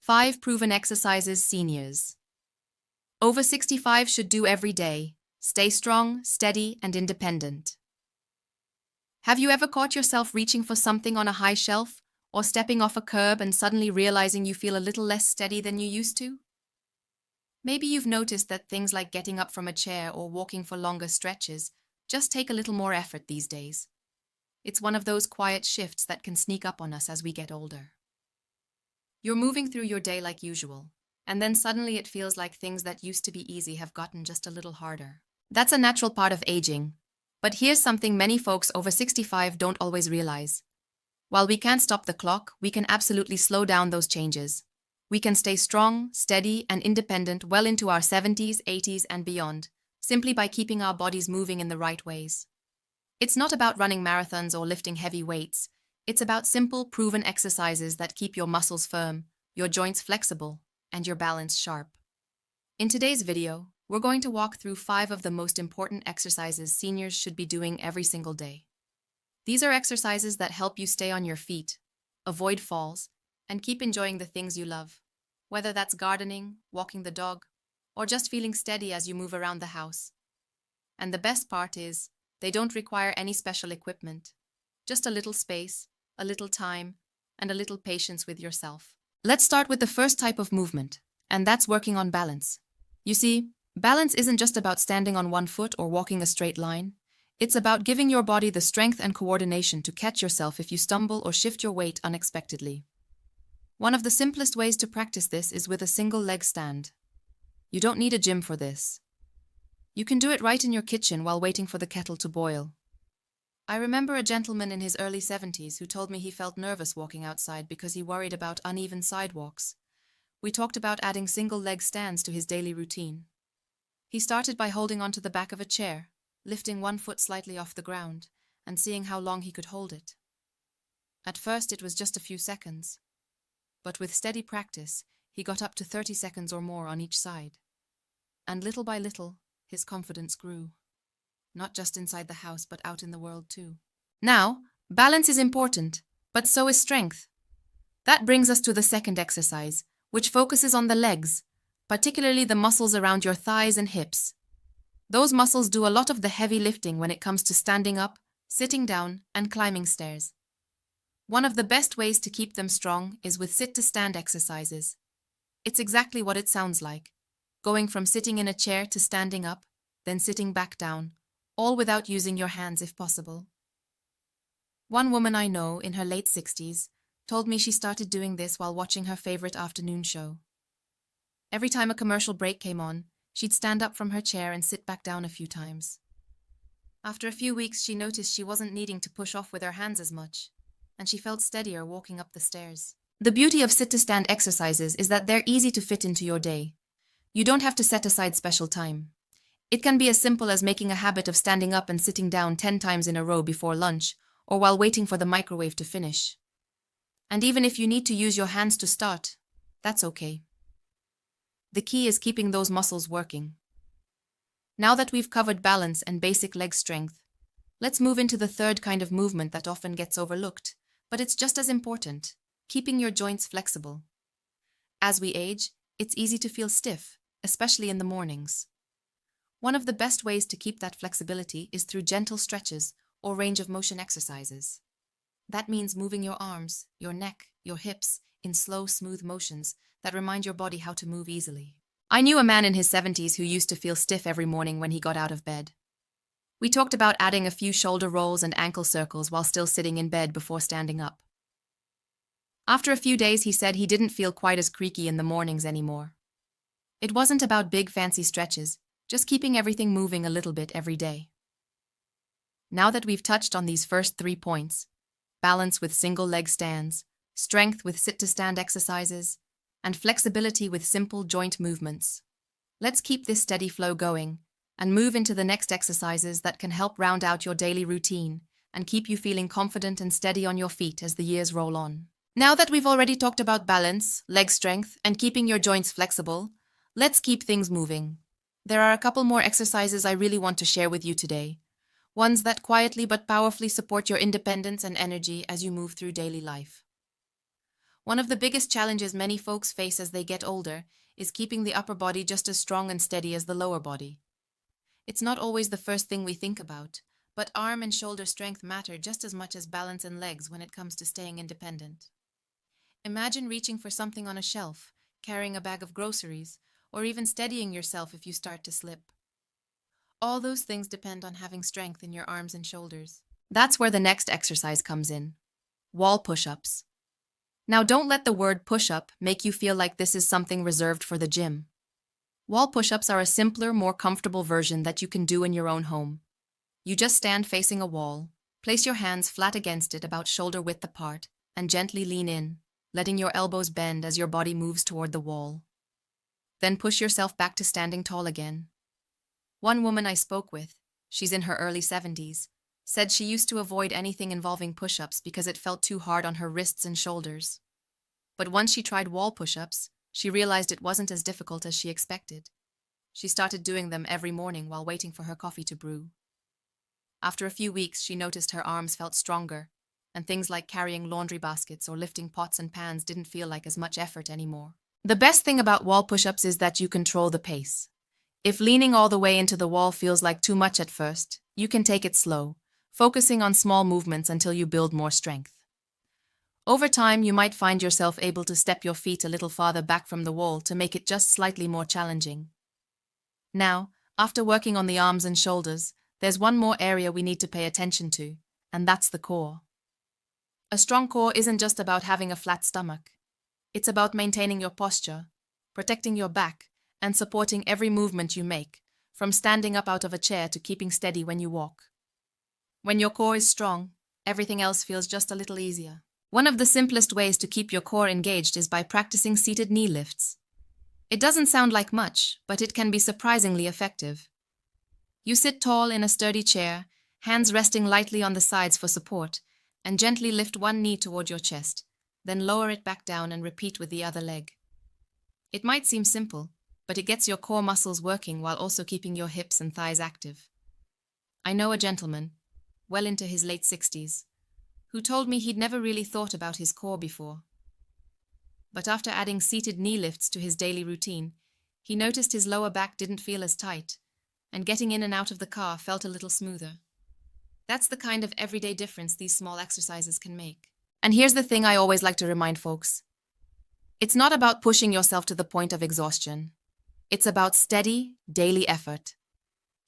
5 proven exercises seniors over 65 should do every day. Stay strong, steady, and independent. Have you ever caught yourself reaching for something on a high shelf or stepping off a curb and suddenly realizing you feel a little less steady than you used to? Maybe you've noticed that things like getting up from a chair or walking for longer stretches just take a little more effort these days. It's one of those quiet shifts that can sneak up on us as we get older. You're moving through your day like usual, and then suddenly it feels like things that used to be easy have gotten just a little harder. That's a natural part of aging, but here's something many folks over 65 don't always realize. While we can't stop the clock, we can absolutely slow down those changes. We can stay strong, steady, and independent well into our 70s, 80s, and beyond, simply by keeping our bodies moving in the right ways. It's not about running marathons or lifting heavy weights. It's about simple, proven exercises that keep your muscles firm, your joints flexible, and your balance sharp. In today's video, we're going to walk through 5 of the most important exercises seniors should be doing every single day. These are exercises that help you stay on your feet, avoid falls, and keep enjoying the things you love, whether that's gardening, walking the dog, or just feeling steady as you move around the house. And the best part is, they don't require any special equipment, just a little space, a little time, and a little patience with yourself. Let's start with the first type of movement, and that's working on balance. You see, balance isn't just about standing on one foot or walking a straight line. It's about giving your body the strength and coordination to catch yourself if you stumble or shift your weight unexpectedly. One of the simplest ways to practice this is with a single leg stand. You don't need a gym for this. You can do it right in your kitchen while waiting for the kettle to boil. I remember a gentleman in his early 70s who told me he felt nervous walking outside because he worried about uneven sidewalks. We talked about adding single leg stands to his daily routine. He started by holding onto the back of a chair, lifting one foot slightly off the ground, and seeing how long he could hold it. At first it was just a few seconds, but with steady practice, he got up to 30 seconds or more on each side. And little by little, his confidence grew. Not just inside the house, but out in the world too. Now, balance is important, but so is strength. That brings us to the second exercise, which focuses on the legs, particularly the muscles around your thighs and hips. Those muscles do a lot of the heavy lifting when it comes to standing up, sitting down, and climbing stairs. One of the best ways to keep them strong is with sit-to-stand exercises. It's exactly what it sounds like, going from sitting in a chair to standing up, then sitting back down, all without using your hands if possible. One woman I know, in her late 60s, told me she started doing this while watching her favorite afternoon show. Every time a commercial break came on, she'd stand up from her chair and sit back down a few times. After a few weeks, she noticed she wasn't needing to push off with her hands as much, and she felt steadier walking up the stairs. The beauty of sit-to-stand exercises is that they're easy to fit into your day. You don't have to set aside special time. It can be as simple as making a habit of standing up and sitting down 10 times in a row before lunch or while waiting for the microwave to finish. And even if you need to use your hands to start, that's okay. The key is keeping those muscles working. Now that we've covered balance and basic leg strength, let's move into the third kind of movement that often gets overlooked, but it's just as important, keeping your joints flexible. As we age, it's easy to feel stiff, especially in the mornings. One of the best ways to keep that flexibility is through gentle stretches or range of motion exercises. That means moving your arms, your neck, your hips in slow, smooth motions that remind your body how to move easily. I knew a man in his 70s who used to feel stiff every morning when he got out of bed. We talked about adding a few shoulder rolls and ankle circles while still sitting in bed before standing up. After a few days, he said he didn't feel quite as creaky in the mornings anymore. It wasn't about big fancy stretches, just keeping everything moving a little bit every day. Now that we've touched on these first 3 points, balance with single leg stands, strength with sit-to-stand exercises, and flexibility with simple joint movements, let's keep this steady flow going and move into the next exercises that can help round out your daily routine and keep you feeling confident and steady on your feet as the years roll on. Now that we've already talked about balance, leg strength, and keeping your joints flexible, let's keep things moving. There are a couple more exercises I really want to share with you today, ones that quietly but powerfully support your independence and energy as you move through daily life. One of the biggest challenges many folks face as they get older is keeping the upper body just as strong and steady as the lower body. It's not always the first thing we think about, but arm and shoulder strength matter just as much as balance and legs when it comes to staying independent. Imagine reaching for something on a shelf, carrying a bag of groceries, or even steadying yourself if you start to slip. All those things depend on having strength in your arms and shoulders. That's where the next exercise comes in. Wall push-ups. Now don't let the word push-up make you feel like this is something reserved for the gym. Wall push-ups are a simpler, more comfortable version that you can do in your own home. You just stand facing a wall, place your hands flat against it about shoulder width apart, and gently lean in, letting your elbows bend as your body moves toward the wall. Then push yourself back to standing tall again. One woman I spoke with, she's in her early 70s, said she used to avoid anything involving push-ups because it felt too hard on her wrists and shoulders. But once she tried wall push-ups, she realized it wasn't as difficult as she expected. She started doing them every morning while waiting for her coffee to brew. After a few weeks, she noticed her arms felt stronger, and things like carrying laundry baskets or lifting pots and pans didn't feel like as much effort anymore. The best thing about wall push-ups is that you control the pace. If leaning all the way into the wall feels like too much at first, you can take it slow, focusing on small movements until you build more strength. Over time, you might find yourself able to step your feet a little farther back from the wall to make it just slightly more challenging. Now, after working on the arms and shoulders, there's one more area we need to pay attention to, and that's the core. A strong core isn't just about having a flat stomach. It's about maintaining your posture, protecting your back, and supporting every movement you make, from standing up out of a chair to keeping steady when you walk. When your core is strong, everything else feels just a little easier. One of the simplest ways to keep your core engaged is by practicing seated knee lifts. It doesn't sound like much, but it can be surprisingly effective. You sit tall in a sturdy chair, hands resting lightly on the sides for support, and gently lift one knee toward your chest, then lower it back down and repeat with the other leg. It might seem simple, but it gets your core muscles working while also keeping your hips and thighs active. I know a gentleman, well into his late 60s, who told me he'd never really thought about his core before. But after adding seated knee lifts to his daily routine, he noticed his lower back didn't feel as tight, and getting in and out of the car felt a little smoother. That's the kind of everyday difference these small exercises can make. And here's the thing I always like to remind folks. It's not about pushing yourself to the point of exhaustion. It's about steady, daily effort.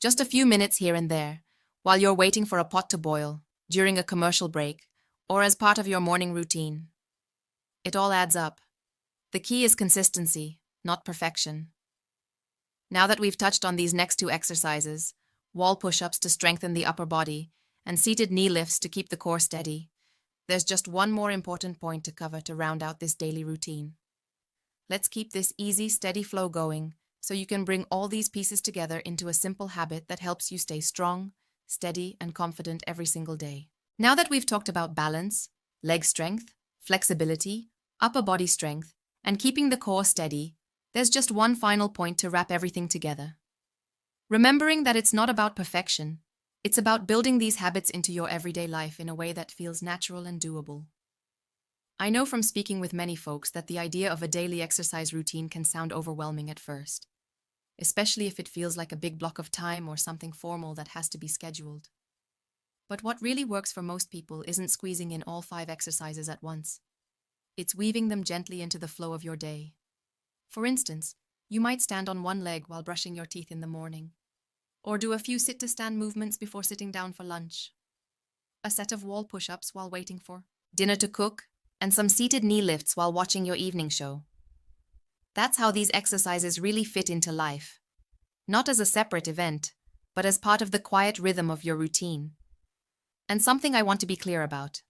Just a few minutes here and there, while you're waiting for a pot to boil, during a commercial break, or as part of your morning routine. It all adds up. The key is consistency, not perfection. Now that we've touched on these next two exercises, wall push-ups to strengthen the upper body, and seated knee lifts to keep the core steady, there's just one more important point to cover to round out this daily routine. Let's keep this easy, steady flow going so you can bring all these pieces together into a simple habit that helps you stay strong, steady, and confident every single day. Now that we've talked about balance, leg strength, flexibility, upper body strength, and keeping the core steady, there's just one final point to wrap everything together. Remembering that it's not about perfection, it's about building these habits into your everyday life in a way that feels natural and doable. I know from speaking with many folks that the idea of a daily exercise routine can sound overwhelming at first, especially if it feels like a big block of time or something formal that has to be scheduled. But what really works for most people isn't squeezing in all 5 exercises at once. It's weaving them gently into the flow of your day. For instance, you might stand on one leg while brushing your teeth in the morning, or do a few sit-to-stand movements before sitting down for lunch, a set of wall push-ups while waiting for dinner to cook, and some seated knee lifts while watching your evening show. That's how these exercises really fit into life, not as a separate event, but as part of the quiet rhythm of your routine. And something I want to be clear about.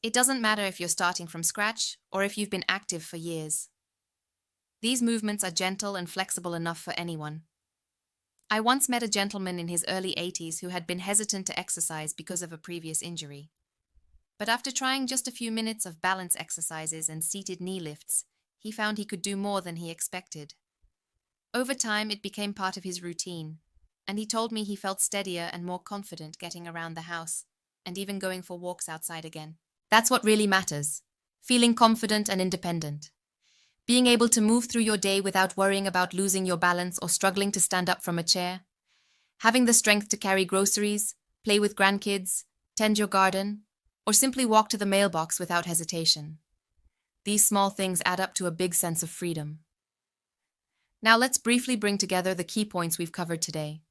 It doesn't matter if you're starting from scratch or if you've been active for years. These movements are gentle and flexible enough for anyone. I once met a gentleman in his early 80s who had been hesitant to exercise because of a previous injury. But after trying just a few minutes of balance exercises and seated knee lifts, he found he could do more than he expected. Over time, it became part of his routine, and he told me he felt steadier and more confident getting around the house, and even going for walks outside again. That's what really matters. feeling confident and independent. Being able to move through your day without worrying about losing your balance or struggling to stand up from a chair. Having the strength to carry groceries, play with grandkids, tend your garden, or simply walk to the mailbox without hesitation. These small things add up to a big sense of freedom. Now let's briefly bring together the key points we've covered today,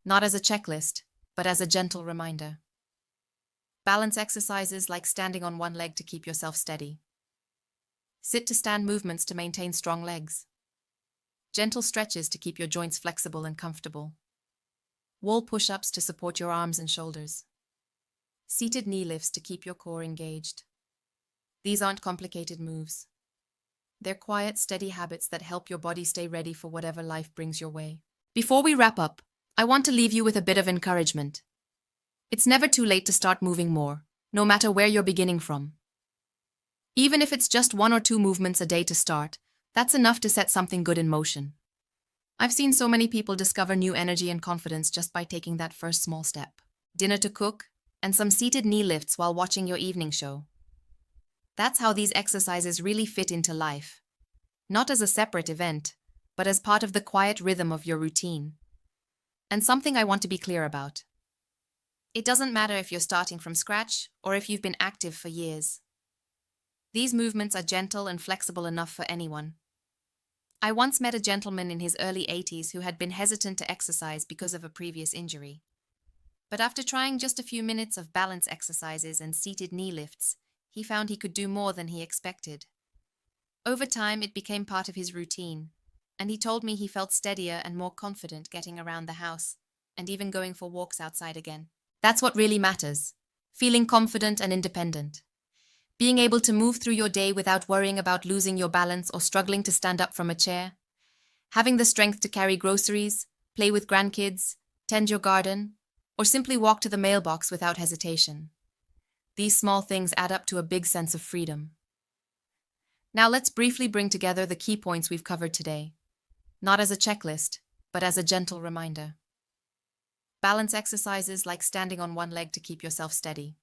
not as a checklist, but as a gentle reminder. Balance exercises like standing on one leg to keep yourself steady. Sit to stand movements to maintain strong legs. Gentle stretches to keep your joints flexible and comfortable. Wall push-ups to support your arms and shoulders. Seated knee lifts to keep your core engaged. These aren't complicated moves. They're quiet, steady habits that help your body stay ready for whatever life brings your way. Before we wrap up, I want to leave you with a bit of encouragement. It's never too late to start moving more, no matter where you're beginning from. Even if it's just 1 or 2 movements a day to start, that's enough to set something good in motion. I've seen so many people discover new energy and confidence just by taking that first small step. Dinner to cook, and some seated knee lifts while watching your evening show. That's how these exercises really fit into life. Not as a separate event, but as part of the quiet rhythm of your routine. And something I want to be clear about. It doesn't matter if you're starting from scratch or if you've been active for years. These movements are gentle and flexible enough for anyone. I once met a gentleman in his early 80s who had been hesitant to exercise because of a previous injury. But after trying just a few minutes of balance exercises and seated knee lifts, he found he could do more than he expected. Over time, it became part of his routine, and he told me he felt steadier and more confident getting around the house, and even going for walks outside again. That's what really matters, feeling confident and independent. Being able to move through your day without worrying about losing your balance or struggling to stand up from a chair. Having the strength to carry groceries, play with grandkids, tend your garden, or simply walk to the mailbox without hesitation. These small things add up to a big sense of freedom. Now let's briefly bring together the key points we've covered today, not as a checklist, but as a gentle reminder. Balance exercises like standing on one leg to keep yourself steady.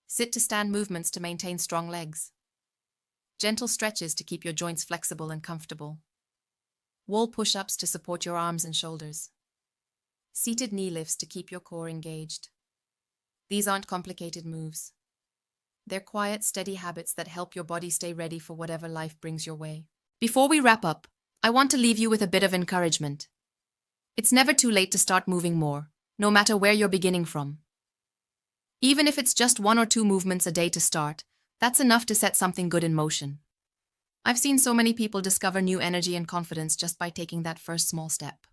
Sit to stand movements to maintain strong legs. Gentle stretches to keep your joints flexible and comfortable. Wall push-ups to support your arms and shoulders. Seated knee lifts to keep your core engaged. These aren't complicated moves. They're quiet, steady habits that help your body stay ready for whatever life brings your way. Before we wrap up, I want to leave you with a bit of encouragement. It's never too late to start moving more, no matter where you're beginning from. Even if it's just 1 or 2 movements a day to start, that's enough to set something good in motion. I've seen so many people discover new energy and confidence just by taking that first small step.